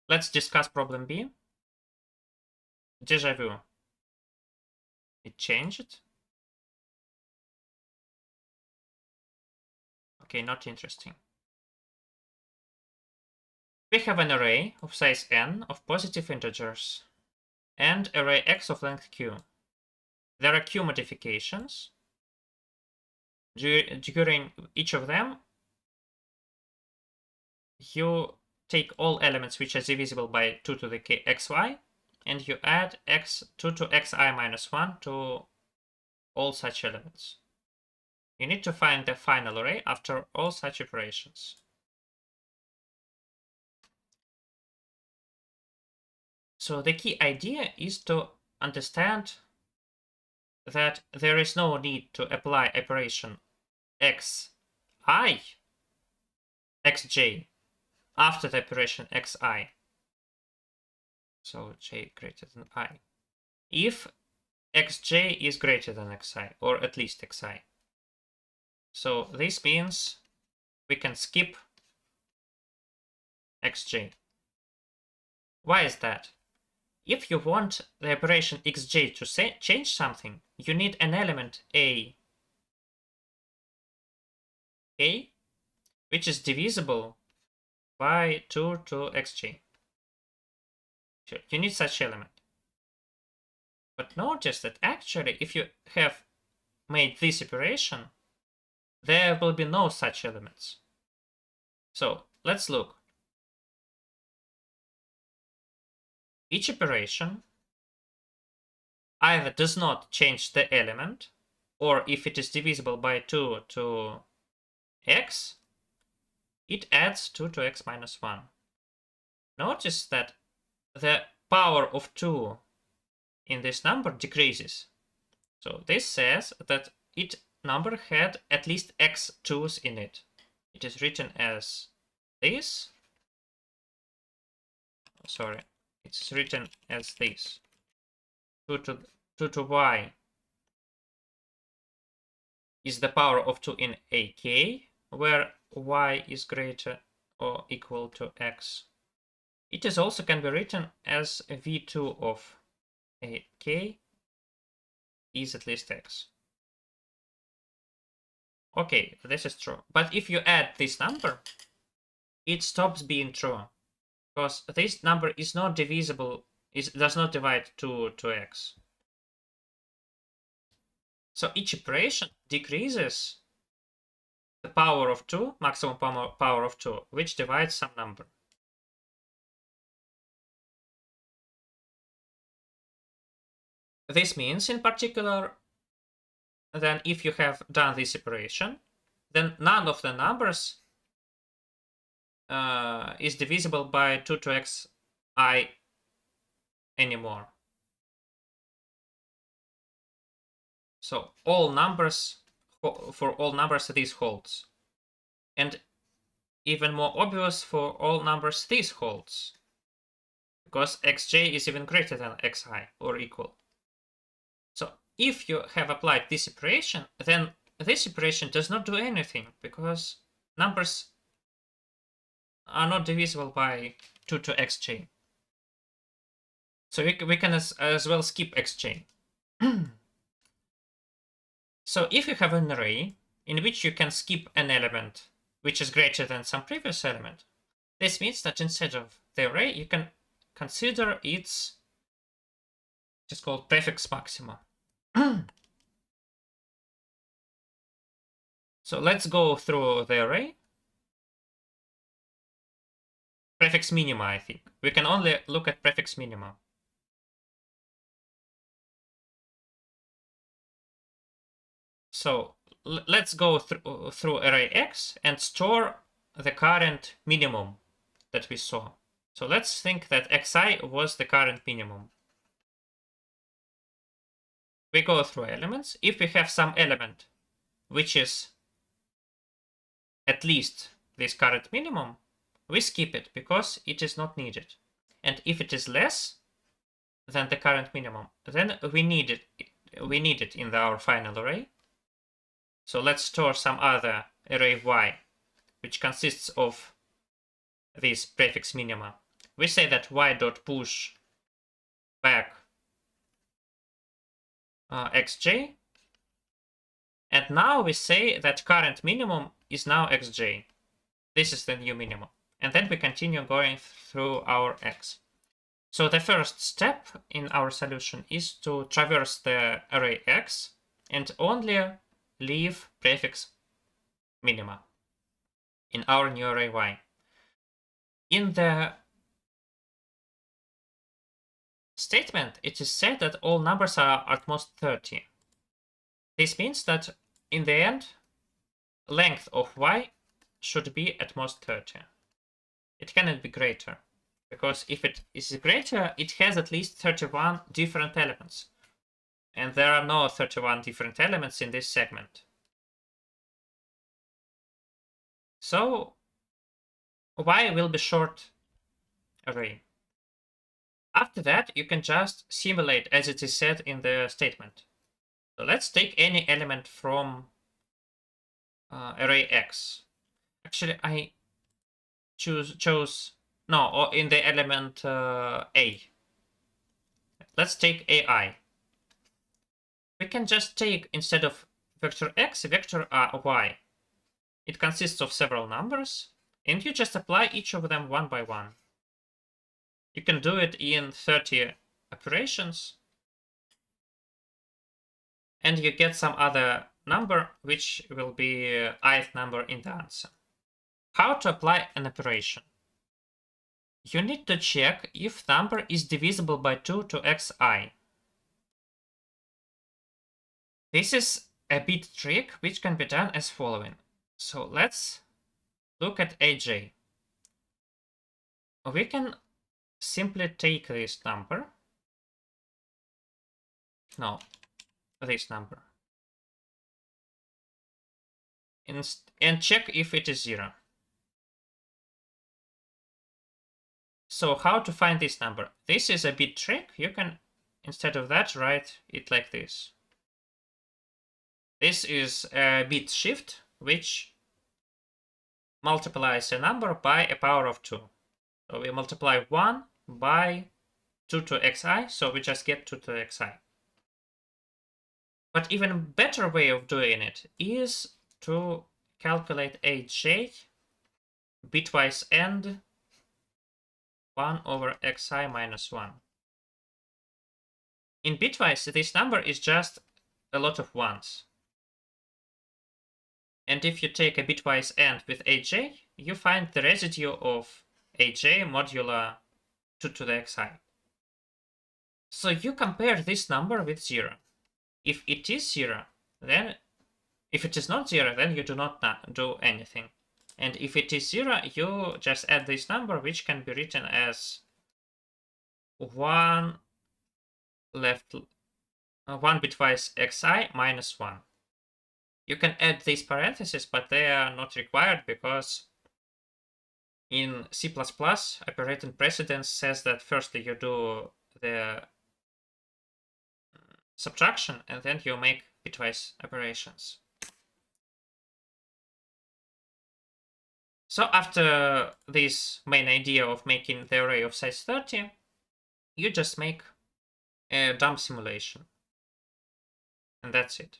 Let's discuss problem B. Deja vu. It changed. Okay, not interesting. We have an array of size n of positive integers and array x of length q. There are q modifications. During each of them, you take all elements which are divisible by 2 to the xy, and you add x2 to xi minus 1 to all such elements. You need to find the final array after all such operations. So the key idea is to understand that there is no need to apply operation xi, xj, after the operation xi. So j greater than I. If xj is greater than xi, or at least xi. So this means we can skip xj. Why is that? If you want the operation xj to change something, you need an element a, which is divisible by 2 to xj. Sure, you need such element. But notice that actually, if you have made this operation, there will be no such elements. So let's look. Each operation either does not change the element, or if it is divisible by 2 to x, it adds 2 to x minus 1. Notice that the power of 2 in this number decreases. So this says that each number had at least x 2's in it. It is written as this. Sorry, it's written as this. 2 to y is the power of 2 in ak, where y is greater or equal to x. It is also can be written as v2 of ak is at least x. Okay, this is true. But if you add this number, it stops being true, because this number is not divisible, does not divide 2 to x. So each operation decreases the power of 2, maximum power of 2, which divides some number. This means, in particular, then if you have done this operation, then none of the numbers is divisible by 2 to xi anymore. So all numbers, for all numbers, this holds. And even more obvious, for all numbers, this holds, because xj is even greater than xi or equal. So if you have applied this operation, then this operation does not do anything, because numbers are not divisible by 2 to xj. So we can as well skip xj. So if you have an array in which you can skip an element which is greater than some previous element, this means that instead of the array, you can consider its, just called prefix maxima. So let's go through the array. Prefix minima, I think. We can only look at prefix minima. So let's go through array x and store the current minimum that we saw. So let's think that xi was the current minimum. We go through elements. If we have some element which is at least this current minimum, we skip it because it is not needed. And if it is less than the current minimum, then we need it in our final array. So let's store some other array y, which consists of this prefix minima. we say that y.push back xj, and now we say that current minimum is now xj. This is the new minimum. And then we continue going through our x. So the first step in our solution is to traverse the array x and only leave prefix minima in our new array y. In the statement, it is said that all numbers are at most 30. This means that in the end, length of y should be at most 30. It cannot be greater, because if it is greater, it has at least 31 different elements. And there are no 31 different elements in this segment. So y will be short array. After that, you can just simulate as it is said in the statement. So let's take any element from array x. Actually, I chose no, or in the element a. Let's take ai. We can just take, instead of vector x, vector y. It consists of several numbers, and you just apply each of them one by one. You can do it in 30 operations, and you get some other number, which will be ith number in the answer. How to apply an operation? You need to check if number is divisible by 2 to xi. This is a bit trick which can be done as following. So let's look at aj. We can simply take this number. No, this number. And check if it is 0. So how to find this number? This is a bit trick. You can, instead of that, write it like this. This is a bit shift, which multiplies a number by a power of 2. So we multiply 1 by 2 to xi, so we just get 2 to xi. But even better way of doing it is to calculate aj bitwise and 1 over xi minus 1. In bitwise, this number is just a lot of ones. And if you take a bitwise AND with aj, you find the residue of aj modulo 2 to the xi. So you compare this number with 0. If it is 0, then if it is not 0, then you do not do anything. And if it is 0, you just add this number, which can be written as 1 bitwise xi minus 1. You can add these parentheses, but they are not required because in C++, operating precedence says that firstly you do the subtraction and then you make bitwise operations. So after this main idea of making the array of size 30, you just make a dumb simulation. And that's it.